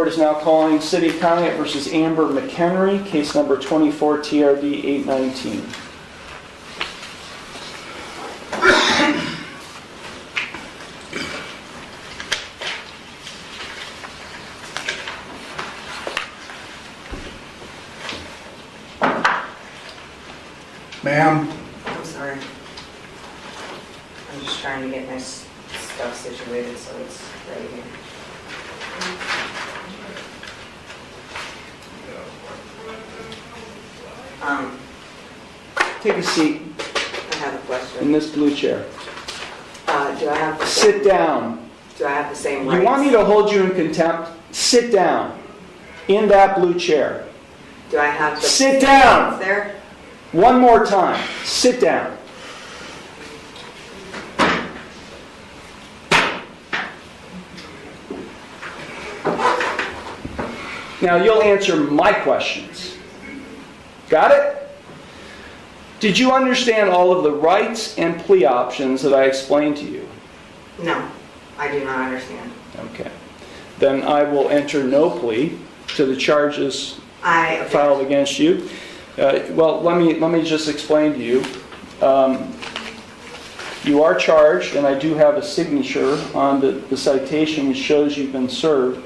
Court is now calling City of Conneaut versus Amber McHenry, case number 24 TRD 819. Ma'am. I'm sorry. I'm just trying to get my stuff situated so it's ready here. Take a seat I have a in question. this blue chair. Do I have the Sit down. Do I have the same rights? You want me to hold you in contempt? Sit down in that blue chair. Do I have the Sit down. rights there? One more time. Sit down. Now you'll answer my questions. Got it? Did you understand all of the rights and plea options that I explained to you? No, I do not understand. Okay. Then I will enter no plea to the charges I object. filed against you. Well, let me just explain to you. You are charged, and I do have a signature on the citation which shows you've been served.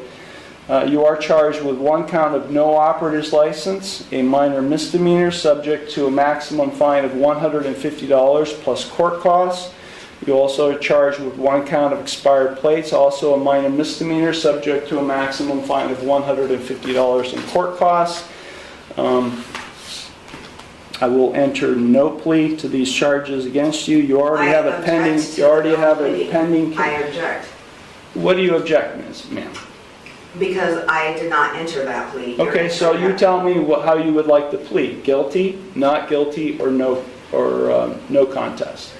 You are charged with one count of no operator's license, a minor misdemeanor subject to a maximum fine of $150 plus court costs. You also are charged with one count of expired plates, also a minor misdemeanor subject to a maximum fine of $150 in court costs. I will enter no plea to these charges against you. You already have a pending. You already have a pending. I object. What do you object, ma'am? Because I did not enter that plea. Okay, so you tell me how you would like the plea: guilty, not guilty, or no contest.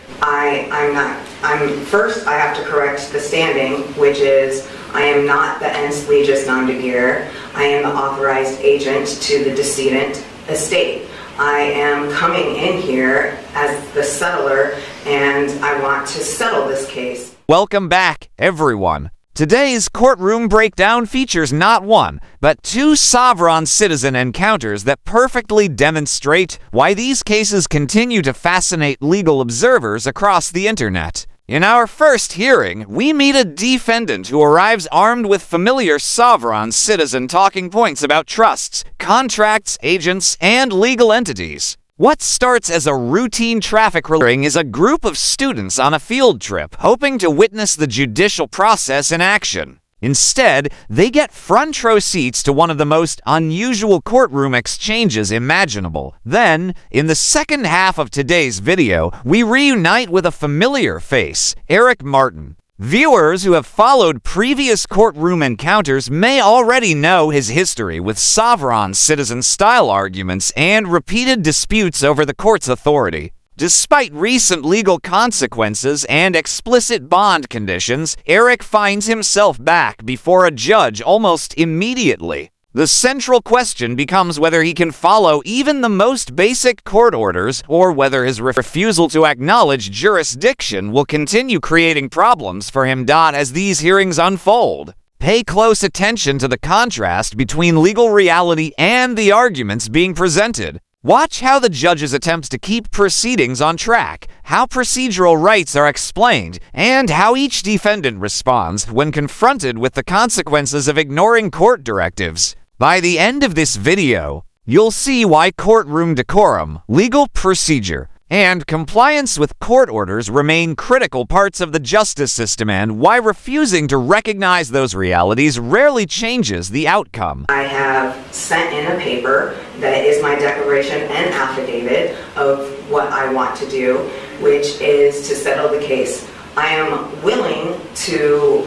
First, I have to correct the standing, which is I am not the ens legis non degear. I am the authorized agent to the decedent estate. I am coming in here as the settler, and I want to settle this case. Welcome back, everyone. Today's courtroom breakdown features not one, but two sovereign citizen encounters that perfectly demonstrate why these cases continue to fascinate legal observers across the internet. In our first hearing, we meet a defendant who arrives armed with familiar sovereign citizen talking points about trusts, contracts, agents, and legal entities. What starts as a routine traffic hearing is a group of students on a field trip hoping to witness the judicial process in action. Instead, they get front row seats to one of the most unusual courtroom exchanges imaginable. Then, in the second half of today's video, we reunite with a familiar face, Eric Martin. Viewers who have followed previous courtroom encounters may already know his history with sovereign citizen-style arguments and repeated disputes over the court's authority. Despite recent legal consequences and explicit bond conditions, Eric finds himself back before a judge almost immediately. The central question becomes whether he can follow even the most basic court orders or whether his refusal to acknowledge jurisdiction will continue creating problems for him. As these hearings unfold, pay close attention to the contrast between legal reality and the arguments being presented. Watch how the judges attempt to keep proceedings on track, how procedural rights are explained, and how each defendant responds when confronted with the consequences of ignoring court directives. By the end of this video, you'll see why courtroom decorum, legal procedure, and compliance with court orders remain critical parts of the justice system and why refusing to recognize those realities rarely changes the outcome. I have sent in a paper that is my declaration and affidavit of what I want to do, which is to settle the case. I am willing to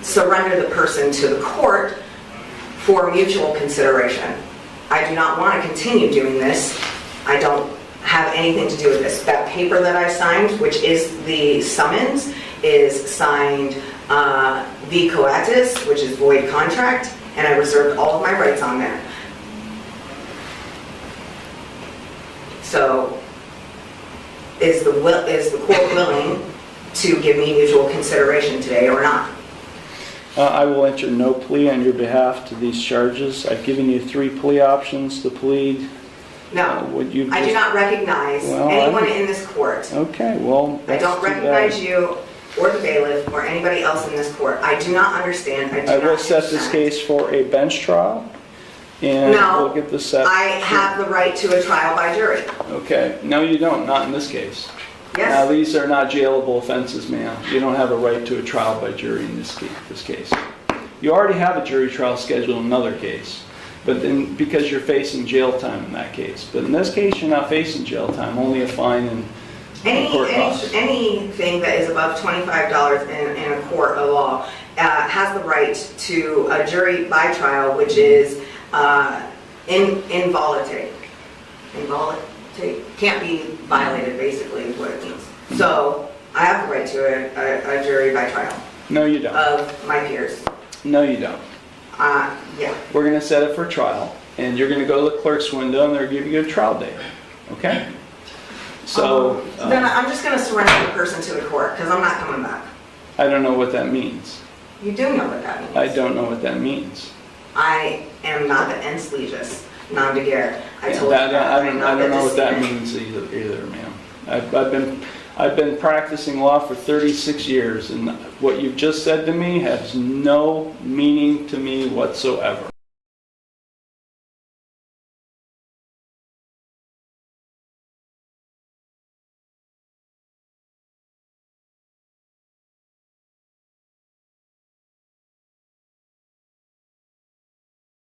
surrender the person to the court for mutual consideration. I do not want to continue doing this. I don't have anything to do with this. That paper that I signed, which is the summons, is signed v coatis, which is void contract, and I reserved all of my rights on there. So, is the court willing to give me mutual consideration today or not? I will enter no plea on your behalf to these charges. I've given you 3 plea options to plead. No, Would you I do just- not recognize Well, anyone I'm- in this court. Okay, well, I that's don't too bad. recognize you or the bailiff or anybody else in this court. I do not understand. I will set this case for a bench trial, and No, we'll get this set. I have the right to a trial by jury. Okay, no you don't, not in this case. Now, Yes, these are not jailable offenses, ma'am. You don't have a right to a trial by jury in this case. You already have a jury trial scheduled in another case, but then, because you're facing jail time in that case. But in this case, you're not facing jail time, only a fine and court costs. anything that is above $25 in a court of law has the right to a jury by trial, which is involuntary. Involuntary can't be violated, basically, is what it means. So I have the right to a jury by trial No, you don't. of my peers. No, you don't. Yeah. We're going to set it for trial, and you're going to go to the clerk's window, and they're going to give you a trial date. Okay? So, Then I'm just going to surrender the person to the court because I'm not coming back. I don't know what that means. You do know what that means. I don't know what that means. I am not the ens legis non de guerre. I told you That- that. I don't know what that means either, ma'am. I've been practicing law for 36 years, and what you've just said to me has no meaning to me whatsoever.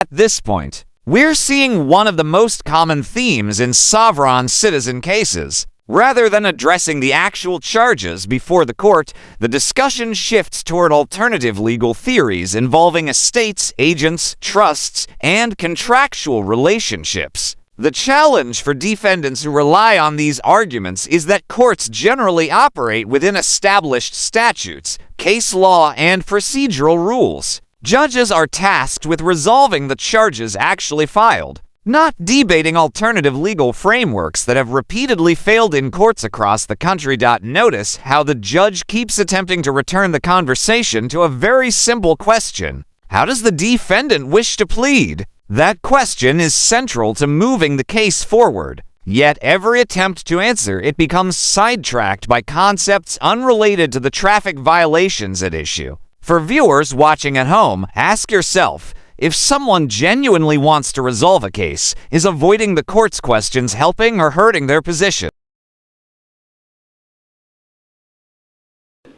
At this point, we're seeing one of the most common themes in sovereign citizen cases. Rather than addressing the actual charges before the court, the discussion shifts toward alternative legal theories involving estates, agents, trusts, and contractual relationships. The challenge for defendants who rely on these arguments is that courts generally operate within established statutes, case law, and procedural rules. Judges are tasked with resolving the charges actually filed, not debating alternative legal frameworks that have repeatedly failed in courts across the country. Notice how the judge keeps attempting to return the conversation to a very simple question. How does the defendant wish to plead? That question is central to moving the case forward. Yet every attempt to answer it becomes sidetracked by concepts unrelated to the traffic violations at issue. For viewers watching at home, ask yourself, if someone genuinely wants to resolve a case, is avoiding the court's questions helping or hurting their position?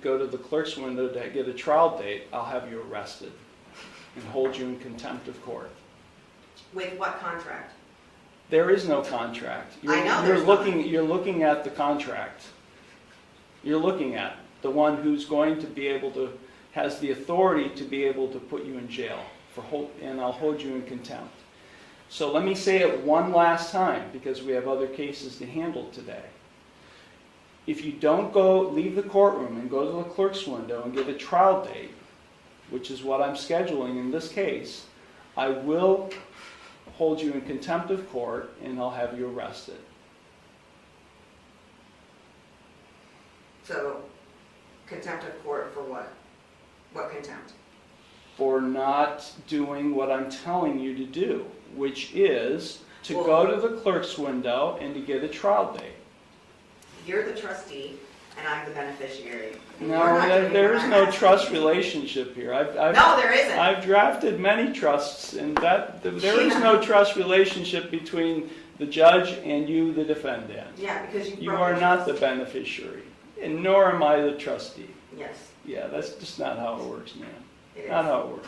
Go to the clerk's window to get a trial date, I'll have you arrested and hold you in contempt of court. With what contract? There is no contract. I know there's not. You're looking at the contract. You're looking at the one who's going to be able to, has the authority to be able to put you in jail, and I'll hold you in contempt. So let me say it one last time, because we have other cases to handle today. If you don't leave the courtroom and go to the clerk's window and get a trial date, which is what I'm scheduling in this case, I will hold you in contempt of court and I'll have you arrested. So, contempt of court for what? What contempt? For not doing what I'm telling you to do, which is to go to the clerk's window and to get a trial date. You're the trustee and I'm the beneficiary. And No, you're not doing there what is I'm no asking trust you. relationship here. No, there isn't. I've drafted many trusts, and there is no trust relationship between the judge and you, the defendant. Yeah, because You are not the beneficiary, and nor am I the trustee. Yes, Yeah, that's just not how it works, man. it is. Not how it works.